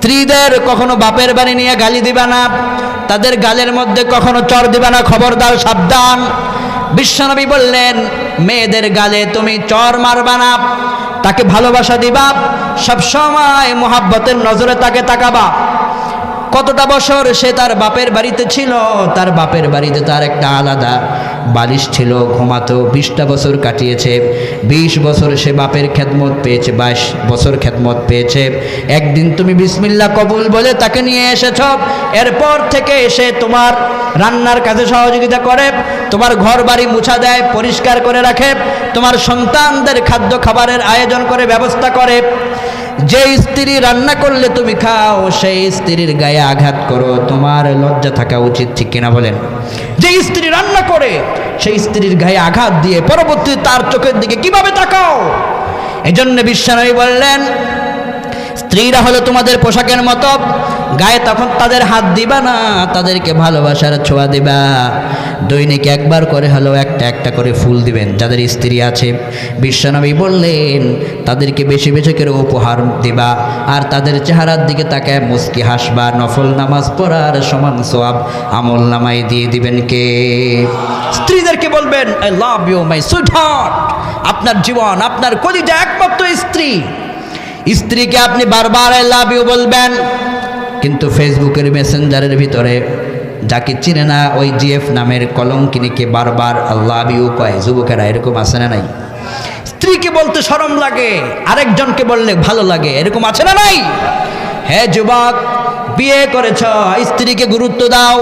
স্ত্রীদের কখনো বাপের বাড়ি নিয়ে গালি দিবা না, তাদের গালের মধ্যে কখনো চর দিবা না, খবরদার, সাবধান। বিশ্বনবী বললেন মেয়েদের গালে তুমি চর মারবা না, তাকে ভালোবাসা দিবা, সবসময় মোহাব্বতের নজরে তাকে তাকাবা। কতটা বছর সে তার বাপের বাড়িতে ছিল, তার বাপের বাড়িতে তার একটা আলাদা বালিশ ছিল, ঘুমাতো। 20টা বছর কাটিয়েছে, 20 বছর সে বাপের খেদমত পেয়েছে, 22 বছর খেদমত পেয়েছে। একদিন তুমি বিসমিল্লাহ কবুল বলে তাকে নিয়ে এসেছ, এরপর থেকে সে তোমার রান্নার কাজে সহযোগিতা করে, তোমার ঘর বাড়ি মুছা দেয়, পরিষ্কার করে রাখে, তোমার সন্তানদের খাদ্য খাবারের আয়োজন করে, ব্যবস্থা করে। যে স্ত্রী রান্না করলে তুমি খাও, সেই স্ত্রীর গায়ে আঘাত করো, তোমার লজ্জা থাকা উচিত, ঠিক কিনা বলেন? যে স্ত্রী রান্না করে সেই স্ত্রীর গায়ে আঘাত দিয়ে পরবর্তীতে তার চোখের দিকে কিভাবে তাকাও? এজন্য বিশ্বনবী বললেন স্ত্রীরা হলো তোমাদের পোশাকের মতো, গায়ে তখন তাদের হাত দিবা না, তাদেরকে ভালোবাসার ছোঁয়া দিবা। দৈনিক একবার করে হলো একটা একটা করে ফুল দিবেন যাদের স্ত্রী আছে। বিশ্বনবী বললেন তাদেরকে বেশি বেশি করে উপহার দিবা, আর তাদের চেহারার দিকে তাকায় মুস্কি হাসবা। নফল নামাজ পড়ার সমান সওয়াব আমল নামায় দিয়ে দিবেন কে? স্ত্রীদেরকে বলবেন I love you my sweetheart, আপনার জীবন, আপনার কলিজা একমাত্র স্ত্রী। স্ত্রীকে আপনি বারবার আই লাভ ইউ বলবেন, কিন্তু ফেসবুকের মেসেঞ্জারের ভিতরে যাকে চিনে না ওই জিএফ নামের কলঙ্কিনীকে বারবার আই লাভ ইউ কয়। যুবকেরা এরকম আছে না নাই? স্ত্রীকে বলতে শরম লাগে, আরেকজনকে বললে ভালো লাগে, এরকম আছে না নাই? হ্যাঁ যুবক, বিয়ে করেছ, স্ত্রীকে গুরুত্ব দাও।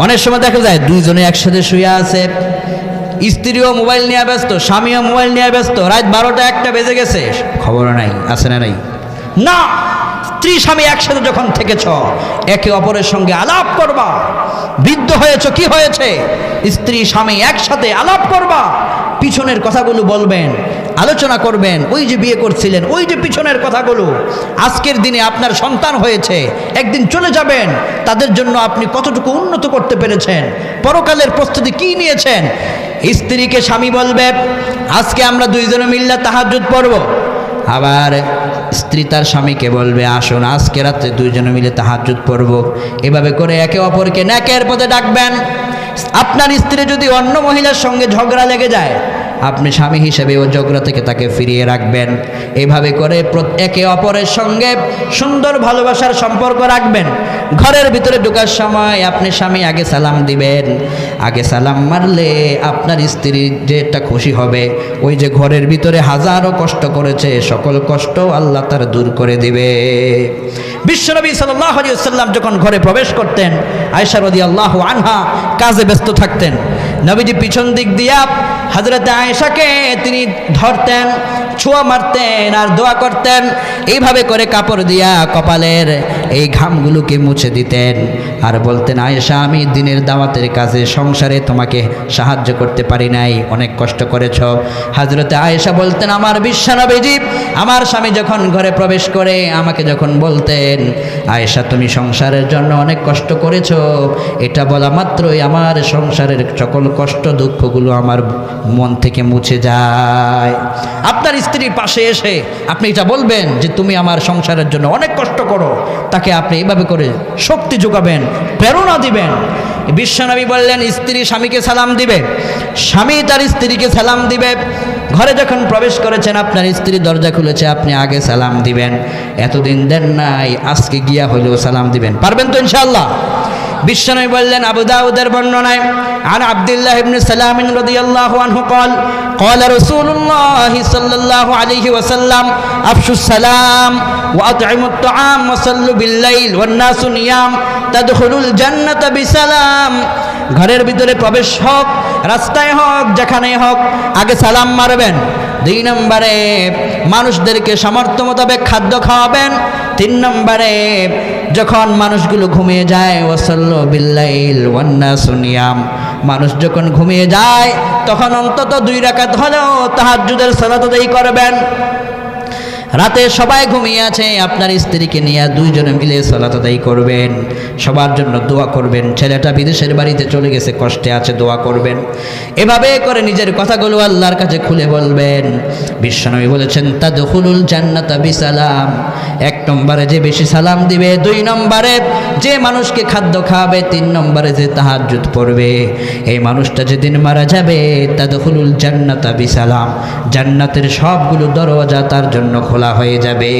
অনেক সময় দেখা যায় দুইজনে একসাথে শুয়ে আছে, স্ত্রীও মোবাইল নিয়ে ব্যস্ত, স্বামীও মোবাইল নিয়ে ব্যস্ত, রাত 12টা 1টা বেজে গেছে, খবর নাই, আছে না নাই? না, স্ত্রী স্বামী একসাথে যখন থেকেছ একে অপরের সঙ্গে আলাপ করবা। বৃদ্ধ হয়েছ, কি হয়েছে, স্ত্রী স্বামী একসাথে আলাপ করবা, পিছনের কথাগুলো বলবেন, আলোচনা করবেন। ওই যে বিয়ে করছিলেন, ওই যে পিছনের কথাগুলো, আজকের দিনে আপনার সন্তান হয়েছে, একদিন চলে যাবেন, তাদের জন্য আপনি কতটুকু উন্নত করতে পেরেছেন, পরকালের প্রস্তুতি কি নিয়েছেন। স্ত্রীকে স্বামী বলবে আজকে আমরা দুইজনে মিল্লা তাহাজ্জুদ পড়ব, আবার স্ত্রী তার স্বামীকে বলবে আসুন আজকে রাত্রে দুইজনে মিলে তাহাজ্জুদ পড়ব। এভাবে করে একে অপরকে নেকের পথে ডাকবেন। আপনার স্ত্রী যদি অন্য মহিলার সঙ্গে ঝগড়া লেগে যায়, আপনি স্বামী হিসেবে ওই ঝগড়া থেকে তাকে ফিরিয়ে রাখবেন। এভাবে করে একে অপরের সঙ্গে সুন্দর ভালোবাসার সম্পর্ক রাখবেন। ঘরের ভিতরে ঢোকার সময় আপনি স্বামী আগে সালাম দিবেন। আগে সালাম মারলে আপনার স্ত্রী যেটা খুশি হবে, ওই যে ঘরের ভিতরে হাজারো কষ্ট করেছে সকল কষ্ট আল্লাহ তার দূর করে দিবে। বিশ্বনবী সাল্লাল্লাহু আলাইহি ওয়াসাল্লাম যখন ঘরে প্রবেশ করতেন, আয়েশা রাদিয়াল্লাহু আনহা কাজে ব্যস্ত থাকতেন। নবীজি পিছন দিক দিয়া হযরত আয়েশাকে তিনি ধরতেন, ছোঁয়া মারতেন আর দোয়া করতেন। এইভাবে করে কাপড় দিয়া কপালের এই ঘামগুলোকে মুছে দিতেন আর বলতেন আয়েশা আমি দিনের দাওয়াতের কাজে সংসারে তোমাকে সাহায্য করতে পারি নাই, অনেক কষ্ট করেছ। হযরত আয়েশা বলতেন আমার বিশ্বনবীজি আমার স্বামী যখন ঘরে প্রবেশ করে আমাকে যখন বলতেন আয়েশা তুমি সংসারের জন্য অনেক কষ্ট করেছ, এটা বলা মাত্রই আমার সংসারের সকল কষ্ট দুঃখগুলো আমার মন থেকে মুছে যায়। আপনার স্ত্রীর পাশে এসে আপনি এটা বলবেন যে তুমি আমার সংসারের জন্য অনেক কষ্ট করো, তাকে আপনি এভাবে করে শক্তি যোগাবেন, প্রেরণা দিবেন। বিশ্বনবী বললেন স্ত্রী স্বামীকে সালাম দিবে, স্বামী তার স্ত্রীকে সালাম দিবে। ঘরে যখন প্রবেশ করেছেন আপনার স্ত্রী দরজা খুলেছে, আপনি আগে সালাম দিবেন। এতদিন দেন নাই, আজকে গিয়া হইলেও সালাম দিবেন। পারবেন তো ইনশাআল্লাহ? বিশ্বনবী বললেন আবু দাউদের বর্ণনায় আন আব্দুল্লাহ ইবনে সালাম রাদিয়াল্লাহু আনহু قال قال رسول الله صلى الله عليه وسلم افشوا السلام واطعموا الطعام وصلوا بالليل والناس نيام تدخلوا الجنة بسلام। ঘরের ভিতরে প্রবেশ হোক, রাস্তায় হোক, যেখানেই হোক, আগে সালাম মারবেন। 2 নম্বরে মানুষদেরকে সামর্থ্য মোতাবেক খাদ্য খাওয়াবেন। 3 নম্বরে যখন মানুষগুলো ঘুমিয়ে যায় ওয়াসাল্লু বিল্লাইল ওয়ান নাসু নিয়াম, মানুষ যখন ঘুমিয়ে যায় তখন অন্তত 2 রাকাত হলেও তাহাজ্জুদের সালাত আদায় করবেন। রাতে সবাই ঘুমিয়ে আছে, আপনার স্ত্রীকে নিয়ে দুইজনে মিলে সালাত আদায় করবেন, সবার জন্য দোয়া করবেন। ছেলেটা বিদেশের বাড়িতে চলে গেছে, কষ্টে আছে, দোয়া করবেন। এভাবে করে নিজের কথাগুলো আল্লাহর কাছে খুলে বলবেন। বিশ্বনবী বলেছেন তাদখুলুল জান্নাতা বিসালাম। 1 নম্বরে যে বেশি সালাম দিবে, 2 নম্বরে যে মানুষকে খাদ্য খাওয়াবে, 3 নম্বরে যে তাহাজ্জুদ পড়বে, এই মানুষটা যেদিন মারা যাবে তাদখুলুল জান্নাতা বিসালাম, জান্নাতের সবগুলো দরজা তার জন্য খোলা হয়ে যাবে।